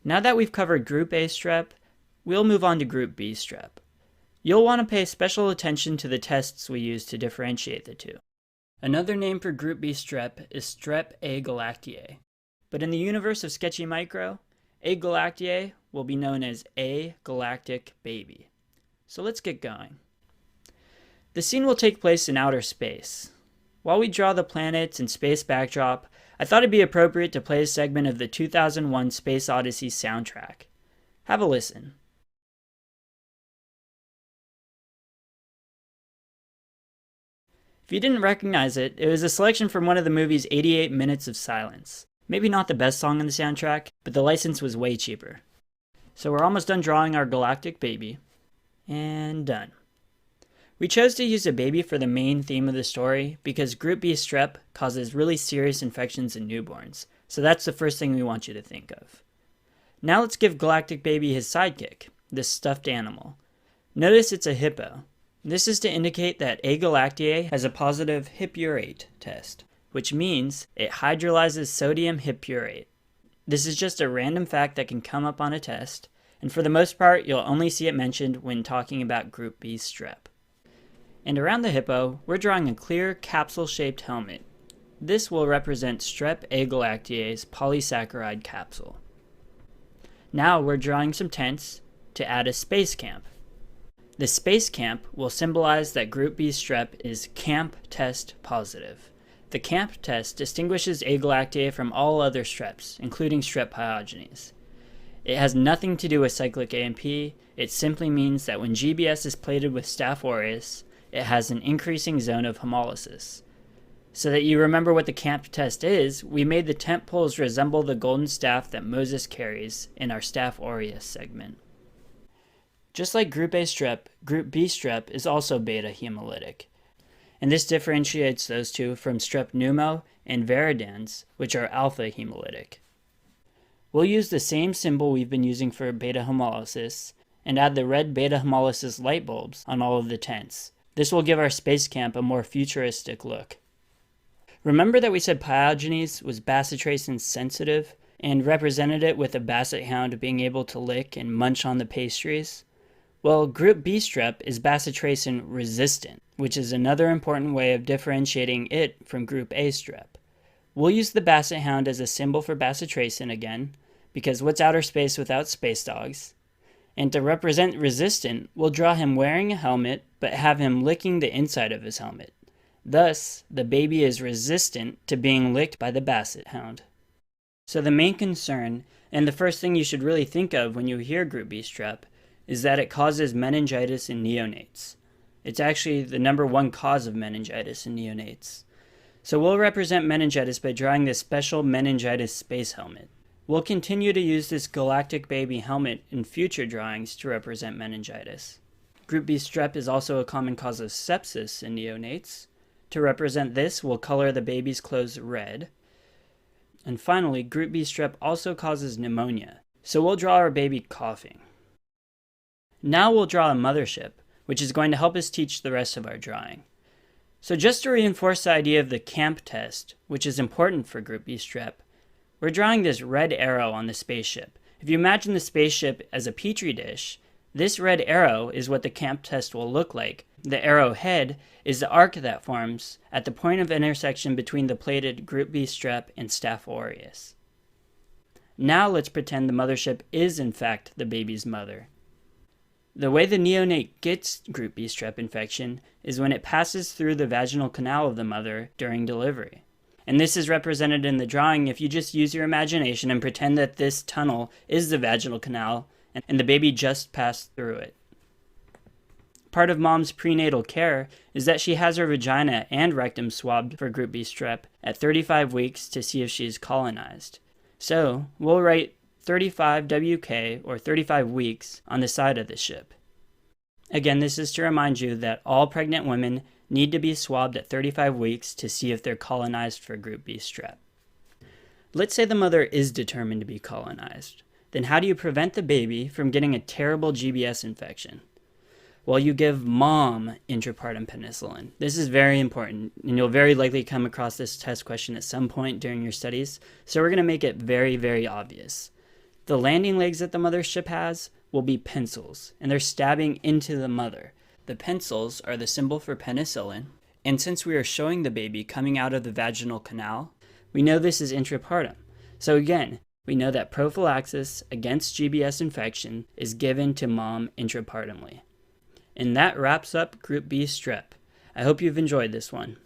Now that we've covered Group A strep, we'll move on to Group B strep. You'll want to pay special attention to the tests we use to differentiate the two. Another name for Group B strep is Strep A galactiae, but in the universe of Sketchy Micro, A galactiae will be known as A galactic baby. So let's get going. The scene will take place in outer space. While we draw the planets and space backdrop, I thought it'd be appropriate to play a segment of the 2001 Space Odyssey soundtrack. Have a listen. If you didn't recognize it, it was a selection from one of the movie's 88 Minutes of Silence. Maybe not the best song on the soundtrack, but the license was way cheaper. So we're almost done drawing our galactic baby. And done. We chose to use a baby for the main theme of the story because Group B strep causes really serious infections in newborns, so that's the first thing we want you to think of. Now let's give Galactic Baby his sidekick, this stuffed animal. Notice it's a hippo. This is to indicate that A galactiae has a positive hippurate test, which means it hydrolyzes sodium hippurate. This is just a random fact that can come up on a test, and for the most part you'll only see it mentioned when talking about Group B strep. And around the hippo, we're drawing a clear capsule-shaped helmet. This will represent Strep A galactiae's polysaccharide capsule. Now we're drawing some tents to add a space camp. The space camp will symbolize that Group B strep is camp test positive. The camp test distinguishes A galactiae from all other streps, including Strep pyogenes. It has nothing to do with cyclic AMP, it simply means that when GBS is plated with Staph aureus, it has an increasing zone of hemolysis. So that you remember what the camp test is, we made the tent poles resemble the golden staff that Moses carries in our Staph aureus segment. Just like Group A strep, Group B strep is also beta hemolytic. And this differentiates those two from Strep pneumo and viridans, which are alpha hemolytic. We'll use the same symbol we've been using for beta hemolysis and add the red beta hemolysis light bulbs on all of the tents. This will give our space camp a more futuristic look. Remember that we said pyogenes was bacitracin sensitive and represented it with a basset hound being able to lick and munch on the pastries? Well, Group B strep is bacitracin resistant, which is another important way of differentiating it from Group A strep. We'll use the basset hound as a symbol for bacitracin again, because what's outer space without space dogs? And to represent resistant, we'll draw him wearing a helmet, but have him licking the inside of his helmet. Thus, the baby is resistant to being licked by the basset hound. So the main concern, and the first thing you should really think of when you hear Group B strep, is that it causes meningitis in neonates. It's actually the #1 cause of meningitis in neonates. So we'll represent meningitis by drawing this special meningitis space helmet. We'll continue to use this galactic baby helmet in future drawings to represent meningitis. Group B strep is also a common cause of sepsis in neonates. To represent this, we'll color the baby's clothes red. And finally, Group B strep also causes pneumonia, so we'll draw our baby coughing. Now we'll draw a mothership, which is going to help us teach the rest of our drawing. So just to reinforce the idea of the camp test, which is important for Group B strep, we're drawing this red arrow on the spaceship. If you imagine the spaceship as a petri dish, this red arrow is what the camp test will look like. The arrow head is the arc that forms at the point of intersection between the plated Group B strep and Staph aureus. Now let's pretend the mothership is in fact the baby's mother. The way the neonate gets Group B strep infection is when it passes through the vaginal canal of the mother during delivery. And this is represented in the drawing if you just use your imagination and pretend that this tunnel is the vaginal canal and the baby just passed through it. Part of mom's prenatal care is that she has her vagina and rectum swabbed for Group B strep at 35 weeks to see if she's colonized. So we'll write 35 WK, or 35 weeks, on the side of the ship. Again, this is to remind you that all pregnant women need to be swabbed at 35 weeks to see if they're colonized for Group B strep. Let's say the mother is determined to be colonized. Then how do you prevent the baby from getting a terrible GBS infection? Well, you give mom intrapartum penicillin. This is very important, and you'll very likely come across this test question at some point during your studies, so we're going to make it very, very obvious. The landing legs that the mothership has will be pencils, and they're stabbing into the mother. The pencils are the symbol for penicillin, and since we are showing the baby coming out of the vaginal canal, we know this is intrapartum. So again, we know that prophylaxis against GBS infection is given to mom intrapartumly. And that wraps up Group B strep. I hope you've enjoyed this one.